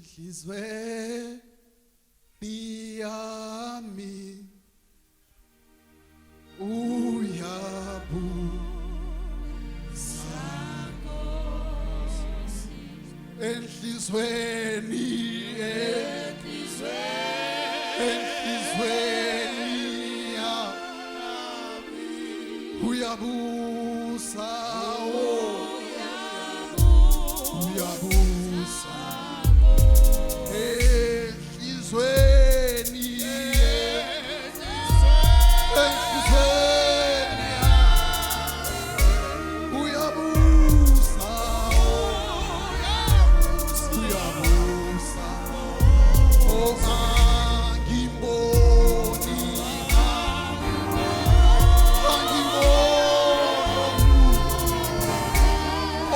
enhlizweni yami uyabusa enhlizweni yami uyabusa uyabusa enhlizweni uyabusa uyabusa angimboni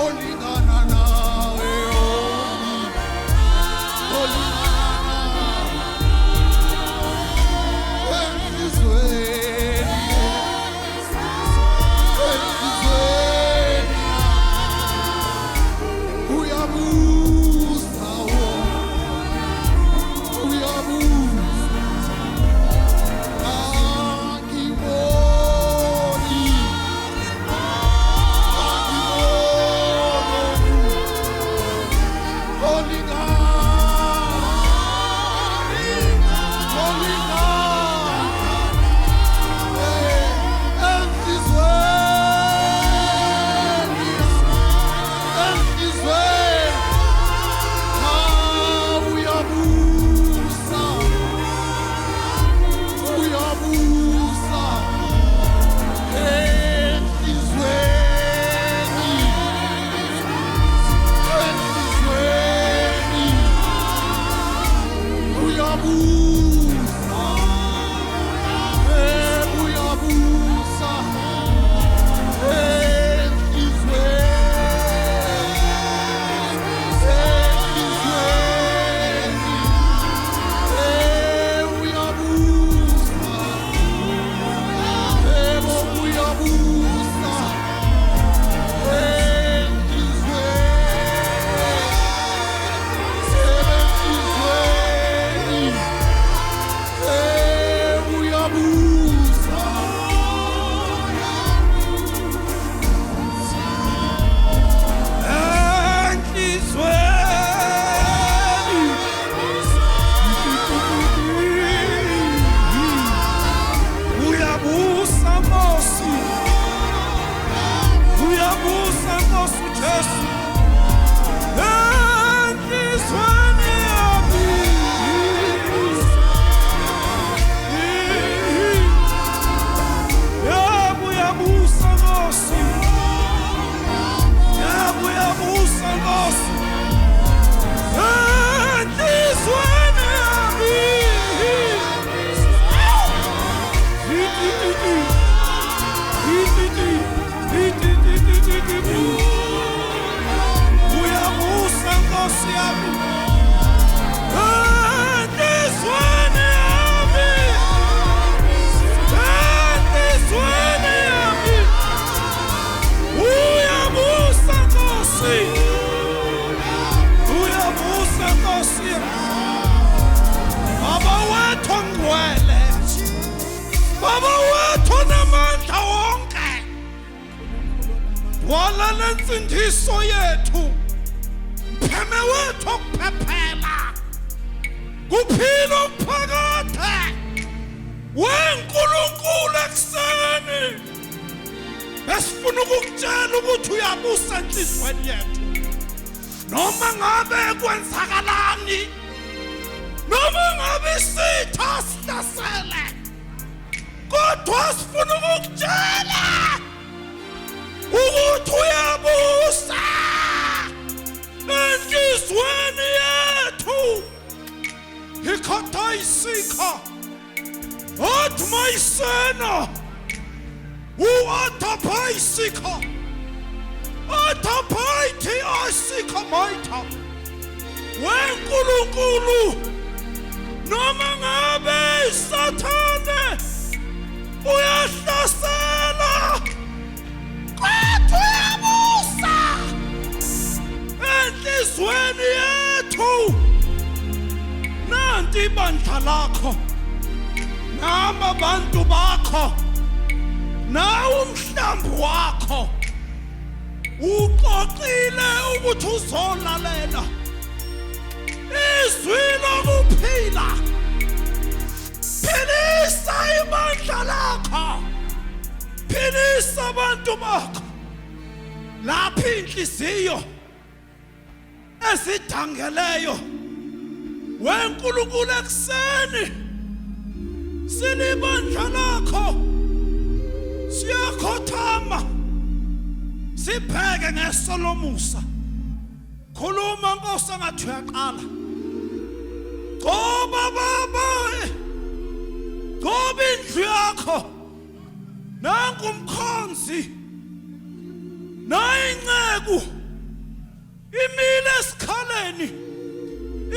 olingana nawe wala lensindiso yethu mpheme wethu okuphephela kuphila phakathe weNkulunkulu ekuseni besifuna ukukutshela ukuthi uyabusa enhlizweni yethu noma ngabe kwenzakalani noma ngabe isitha sihlasele kodwa sifuna ukukutshela ukuthi uyabusa enhlizweni yethu ikhotha isikha othi mayisena uathapha isikha athapha ithi isikha mayitha weNkulunkulu noma ngabe isathane uyahlasela kodwa uyabusa enhlizweni yethu ibandla lakho nama bantu bakho nawe umhlambi wakho uqoqile ukuthi uzolalela izwi lokuphila. Philisa ibandla lakho, philisa abantu bakho lapha inhliziyo esidangeleyo weNkulunkulu ekseni silibandla lakho siyakhothama sibheke ngesolomusa. Khuluma Nkosi ngathi uyaqala. Ngoba baba ngoba indlu yakho nangu umkhonzi nayinceku imile esikhaleni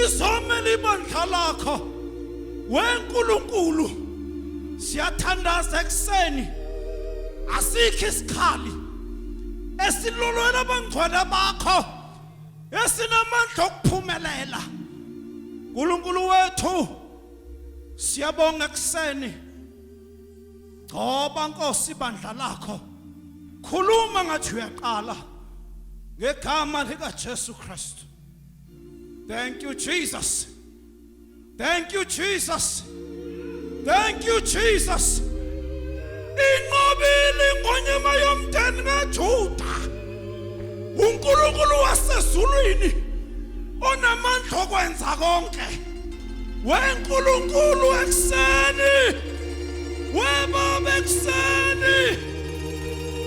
izomela ibandla lakho weNkulunkulu. Siyathandaza ekseni asikho isikhali esilolwela abangcwele bakho esinamandla okuphumelela. Nkulunkulu wethu siyabonga ekseni ngoba Nkosi ibandla lakho. Khuluma ngathi uyaqala ngegama likaJesu Kristu. Thank you Jesus, thank you Jesus, thank you Jesus. Inqobile ingonyama yomndeni kaJuda, uNkulunkulu wasezulwini onamandla okwenza konke. weNkulunkulu ekseni, webaba ekseni,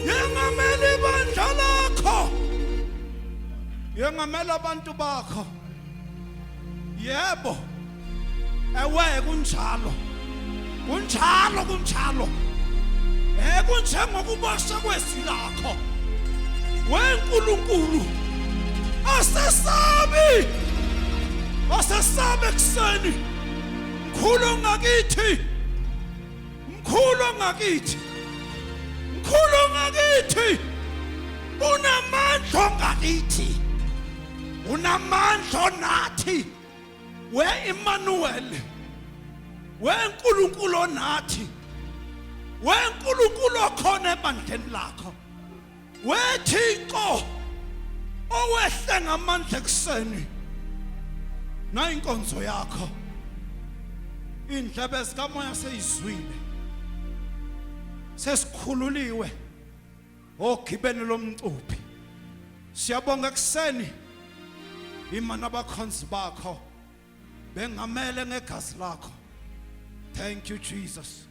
yengamela ibandla lakho, yengamela abantu bakho. Yebo, ewe kunjalo, kunjalo, kunjalo. Kunjengokubasha kwezwi lakho weNkulunkulu. Asesabi ekseni. Mkhulu ngakithi, mkhulu ngakithi, mkhulu ngakithi. Unamandla ngakithi, unamandla nathi. We-Emmanuel, weNkulunkulu onathi, weNkulunkulu okhona ebandleni lakho, weThixo owehle ngamandla ekseni. Nayinkonzo yakho indlebe zikamoya seyizwile, sesikhululiwe ogibeni lomcuphi. Siyabonga ekseni imana abakhonzi bakho bengamele ngegazi lakho. Thank you Jesus.